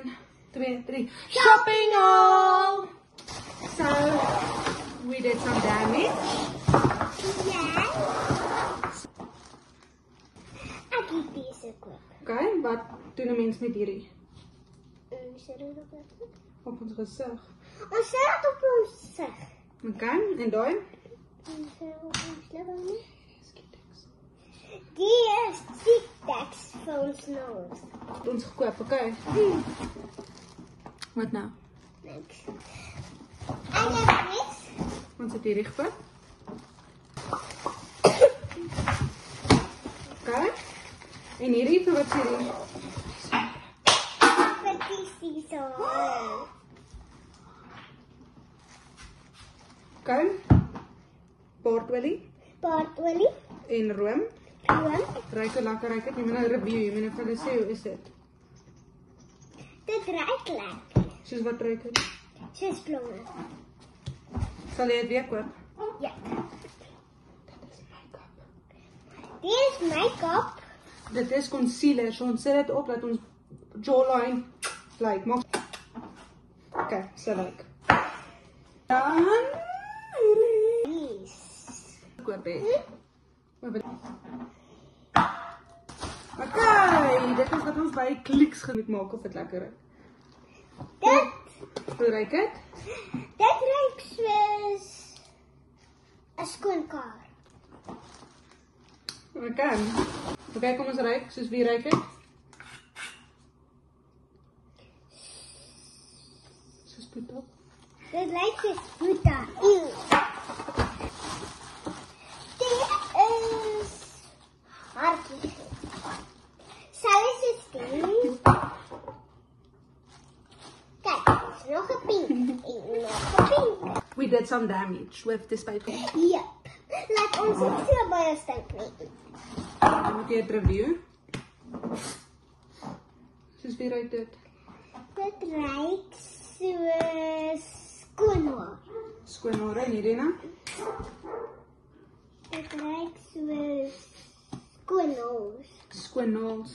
1, 2, 3. Shopping haul! So, we did some damage. Ja. Ek het deze klip. Okay, wat doen 'n mens met hierdie? Sit dit op ons gezicht. Op ons gesig. Ons sit dit op ons gezicht. Okay, en daai? Ons sit dit op ons lippen. Die is Tic-Tacs vir ons nose. Het ons gekoop, okay. Wat nou? Niks. En ek niks. Ons het hierdie gekoop. Okay. En hierdie, vir wat is hierdie? Vir die seesaw. Okay. Paardolie Paardolie. en room. Room. Ruik hoe lekker ruik dit. Jy moet nou review, jy moet nou vir hulle sê hoe is dit? Dit ruik lekker. Soos wat ruik dit? Soos blomme. Sal jy dit weer koop? Ja. Dit is make-up. Dit is make-up. Dit is concealer, so ons sit dit op dat ons jawline lyk. Maak. Okay, so lyk. Dan hierdie. Yes. Koop het. Okay, dit is wat ons by Clicks moet maak of dit lekker ruik. Hoe ruik dit? Dit ruik soos 'n skoon kar. Okay. Okay, kom ons ruik. Soos wie ruik dit? Soos Boeta. Dit lyk soos Boeta. Ew. Dit is hartjie. Sal is dit steen? Kijk, er is nog een pink. En nog een pink. We did some damage with this paper. Yep. Laat ons het so baie stink nie. Dan moet jy het review. Soos wie ruik dit? Dit ruik soos skoonhaar. Skoonhare en hierdie nou? Dit ruik soos skoonhaars. Skoonnaels.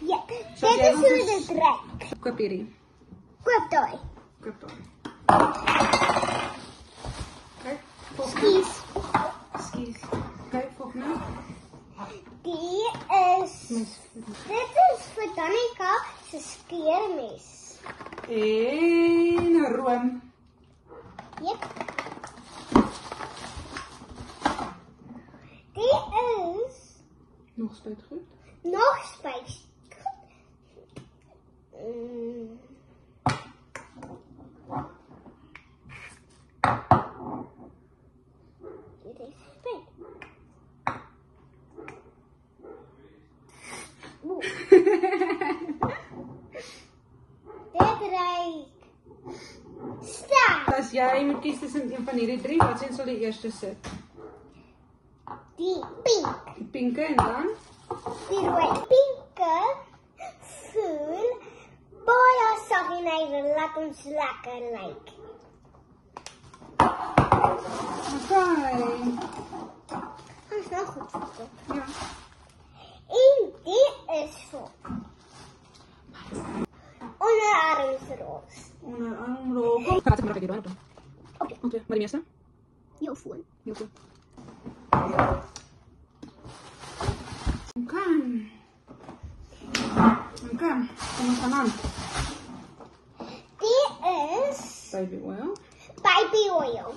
Ja, So dit jy is wil hoe dus- dit ruik. Koop hierdie. Koop daai. Koop daai. Kyk, volgende. Kies. Excuse. Kyk, volgende. Die is... Mes. Dit is vir Danica se skeermes. En room. Yep. Die is Nog spuitgoed. nog spijs. Dit is spijt. Oeh. Dit ruikt sterk. As jy moet kies tussen een van hierdie drie, wat sien sal die eerste sit? Die pink. Die pinke en dan? Die rooi. Pinke voel baie sag en hy laat ons lekker lyk. Okay. Ons nou goed verkoop. Ja. En die is vol. Onderarmsroos. Onderarmrol. Kom, gaan maar kyk hier dan. Oké. Okay, maar die meeste? Jou foon. Heel goed. Okay. Okay, kom ons gaan aan. Die is Baby oil. baby oil.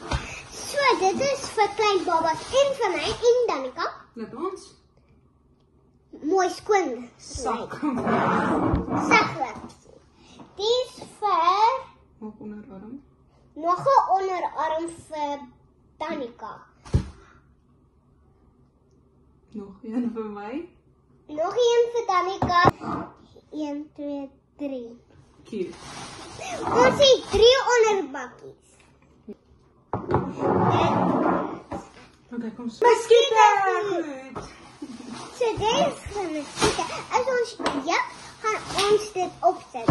So dit is vir klein babas en vir my en Danica. Laat ons Mooi skoon. sak. Saglik. Die is vir Op onderarm. nog 'n onderarm vir Danica. Nog een vir my. Nog een vir Danica. 1, 2, 3. Cute. Ons het 3 onderbakkies. Okay, kom so. Muskiete! So dit is vir muskiete. As ons gaan ons dit opsit.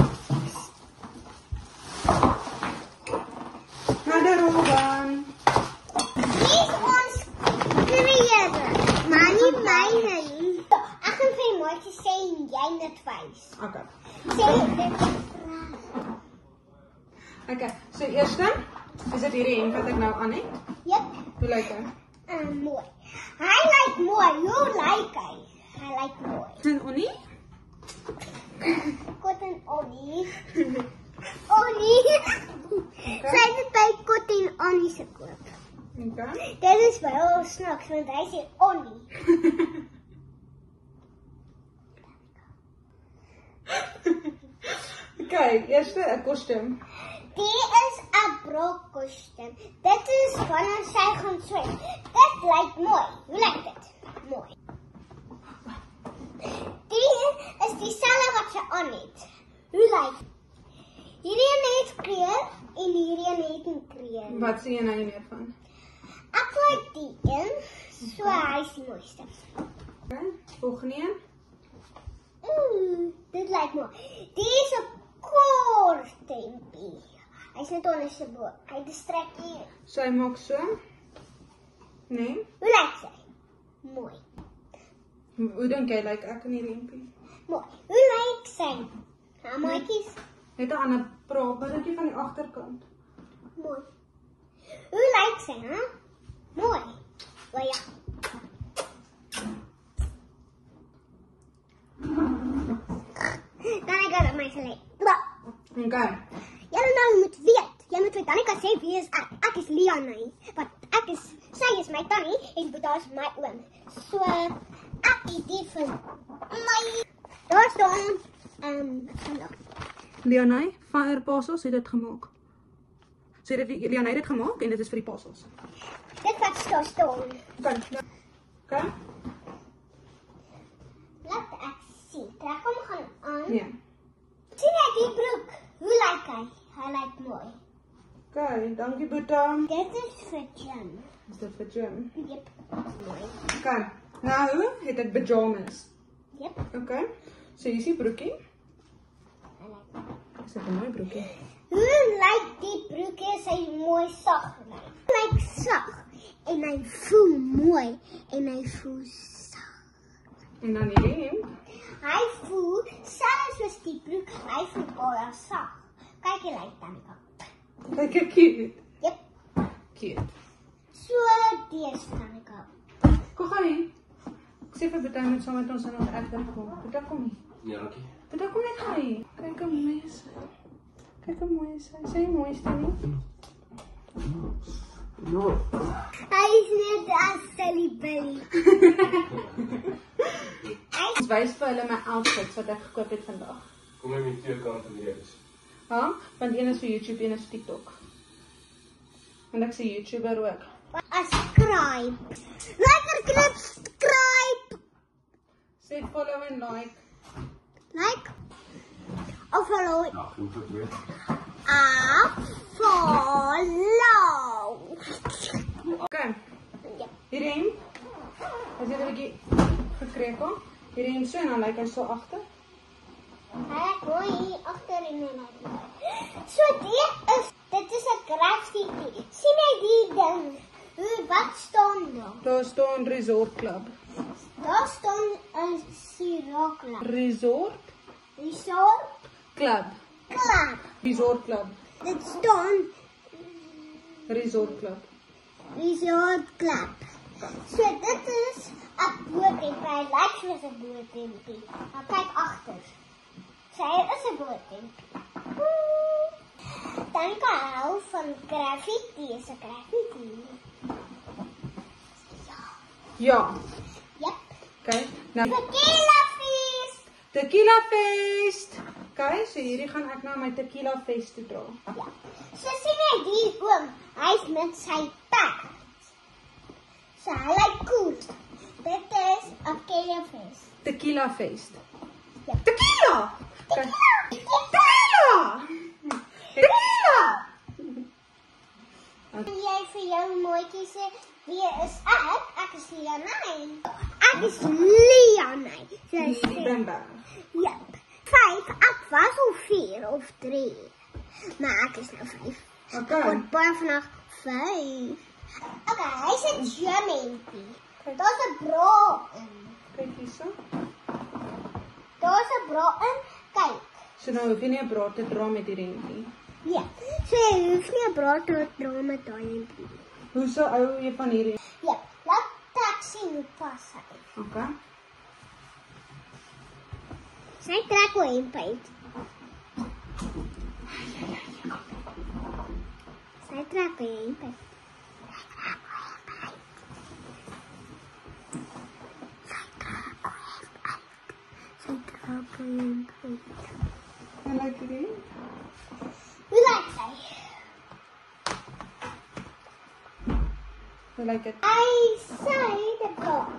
Na de rol dan. Dis ons creator. Maar nie myne nie. Ek gaan vir my sê en jy net wys. Okay. Sê dit. Okay, so eerste is dit hierdie hemp wat ek nou aan het. Yep. Hoe lyk hy? Mooi. Hy lyk mooi. Hoe lyk hy? Hy lyk mooi. En Onnie? Cotton Onnie. Onnie. Sy het by Cotton Onnie se koop. Okay. Dit is wel snaaks, want hy sê Onnie. Okay, eerste 'n kostuum. Dit is 'n brokkostuum. Dit is wanneer sy gaan swem. Dit lyk mooi. Hoe lyk dit? Mooi. Dit is dieselfde wat sy aan het. Hoe lyk? Hierdie een het kleur en hierdie een het nie kleur. Wat sien jy nou nie meer van? Ek like die een. So hy is die mooiste. Okay, volgende een. Dit lyk mooi. Die is 'n kort tempie. Hy is net onder sy bo. Hy het 'n strekkie. So hy maak so. Nee. Hoe lyk sy? Mooi. Hoe dink jy lyk ek in hierdie hempie? Mooi. Hoe lyk sy? Nou maatjies. Het 'n ander praatjie van die agterkant. Mooi. Hoe lyk sy, hè? Mooi. O ja. Danica my gelê. Okay. Julle nou moet weet. Jy moet vir Danica sê wie is ek. Ek is Leonie. Want sy is my tannie en Boeta is my oom. So ek is die van my. Daar staan Leonie, fire puzzles het dit gemaak. So Leonie het dit gemaak en dit is vir die puzzles. dit wat daar staan. Okay. Laat ek sien. Trek hom gaan aan. Nee. Sien jy die broek? Hoe lyk hy? Hy lyk mooi. Okay, dankie Boeta. Dit is vir Jim. Is dit vir Jim? Jep. Mooi. Okay. Nou het ek pyjamas. Jep. Okay. So hier is die broekie. Hy lyk mooi. Dis 'n mooi broekie. Hoe lyk die broekie? Sy mooi sag lyk. Hy lyk sag en hy voel mooi en hy voel sag. En dan hierdie hemp. Hy voel selfs soos die broek, hy voel baie sag. Kyk jy lyk Danica. Kyk hoe cute. Jep. Cute. So dis Danica. Kom gaan hier. Ek sê vir Boeta moet saam met ons in ons erf kom. Boeta kom hier. Ja, dankie. Boeta kom net gaan hier. Kyk hoe mooi is sy. Kyk hoe mooi is sy. Sy is die mooiste nie. Ja. Hy is net as Silly Billy. Ek wys vir hulle my outfits wat ek gekoop het vandag. Kom my met twee kante lees. Ja, want een is vir YouTube, een is vir TikTok. En ek sê YouTuber ook. Subscribe. Lekker knip, subscribe. Sê follow en like. Like. Of follow. Ja, goed het weer. Follow. Okay. Ja. Hierdie hemp. As jy 'n bietjie gekrekel. Hierdie hemp so en dan lyk hy so agter. Ek gooi hier agter in my nek. So dit is 'n graffiti. Sien jy die ding? Wat staan daar? Daar staan Resort Club. Daar staan 'n sirokla. Resort Resort Club. Club. Resort Club. Dit staan Resort Club. Resort Club. So dit is 'n bootempie. Hy lyk soos 'n bootempie. Maar kyk agter. Sy is 'n bootempie. Dan kan hou van graffiti. Is 'n graffiti. Ja. Yep. Okay. Nou Tequila feest. Tequila Fest. Okay, so hierdie gaan ek nou my Tequila Fest toe dra. Ja. So sien jy die oom. Hy's met sy perd. So hy lyk cool. Dit is 'n tequila feest. Tequila Fest. Ja. Tequila. Okay. Tequila. Tequila. Kan jy vir jou mooitjie sê wie is ek? Ek is Leonie. Ek is Leonie. Brenda. Ja. 5. Ek was al 4 of 3. Maar ek is nou 5. Okay. Word baie vandag 5. Okay, hy's 'n jammentjie. Daar's 'n bra in. Kyk hierso. Daar's 'n bra in. Kyk. So nou hoef jy nie 'n braad te dra met hierdie hempie. Ja, so jy hoef nie 'n braadrot dra met daai hempie. Hoe sou ou jy van hierdie? Ja, laat trek sien hoe pas hy. Okay. Sy trek hoe hemp uit. Sy trek hoe hemp uit. Sy trek hoe hemp uit. En like hierdie? Hoe lyk sy? Hoe lyk dit? Hy sê dit gaan.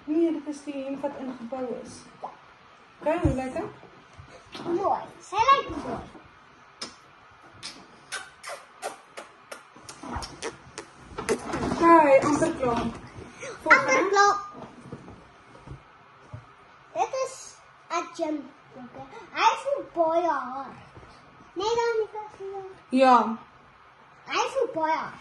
Nee, dit is die hemp wat ingebou is. Okay, hoe lyk dit? Mooi. Sy lyk mooi. Okay, amper klaar. Amper klaar. Dit is 'n gym. Hy is so baie hard. Nee, dan nie vir. Ja. Hy is so baie hard.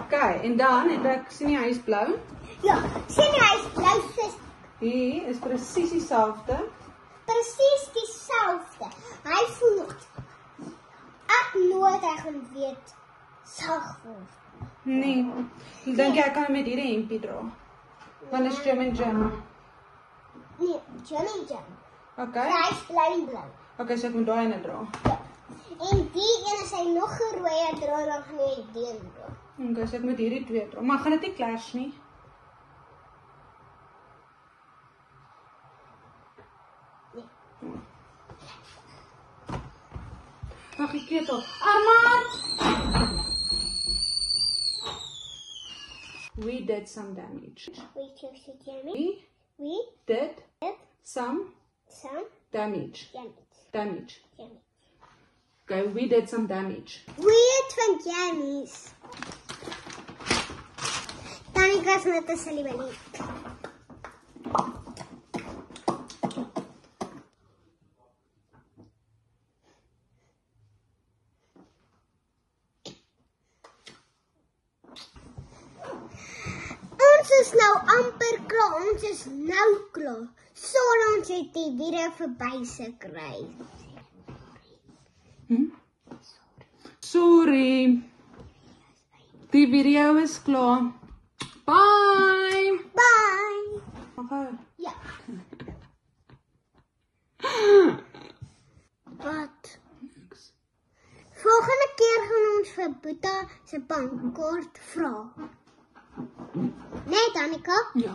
Okay, en dan het ek sien hy is blou. Ja, sien jy hy is blou vis. Hier is presies dieselfde. Presies dieselfde. Hy voel ek nooit hy gaan weet sag word. Nee. Ek dink jy kan hom met hierdie hempie dra. Want dit is Jim en Jim. Nee, Jimmy Jim. Okay. Hy is blou. Okay, so ek moet daai ene dra. Ja. En die een as hy nog gerooier dra dan gaan hy die een dra. Okay, so ek moet hierdie twee dra. Maar gaan dit nie clash nie? Nee. Wag, ek kyk op. Armand! We did some damage. We chose to Jimmy. We We did did some some damage. damage. Okay, we did some damage. We het van jammies. Danica is net 'n silly willy. Ons is nou amper klaar. Ons is nou klaar. Sonder ons het die video verby gekry. Sorry. Die video is klaar. Bye. Bye. Okay. Ja. Wat? Volgende keer gaan ons vir Boeta se bankkaart vra. Nee, Danica? Ja.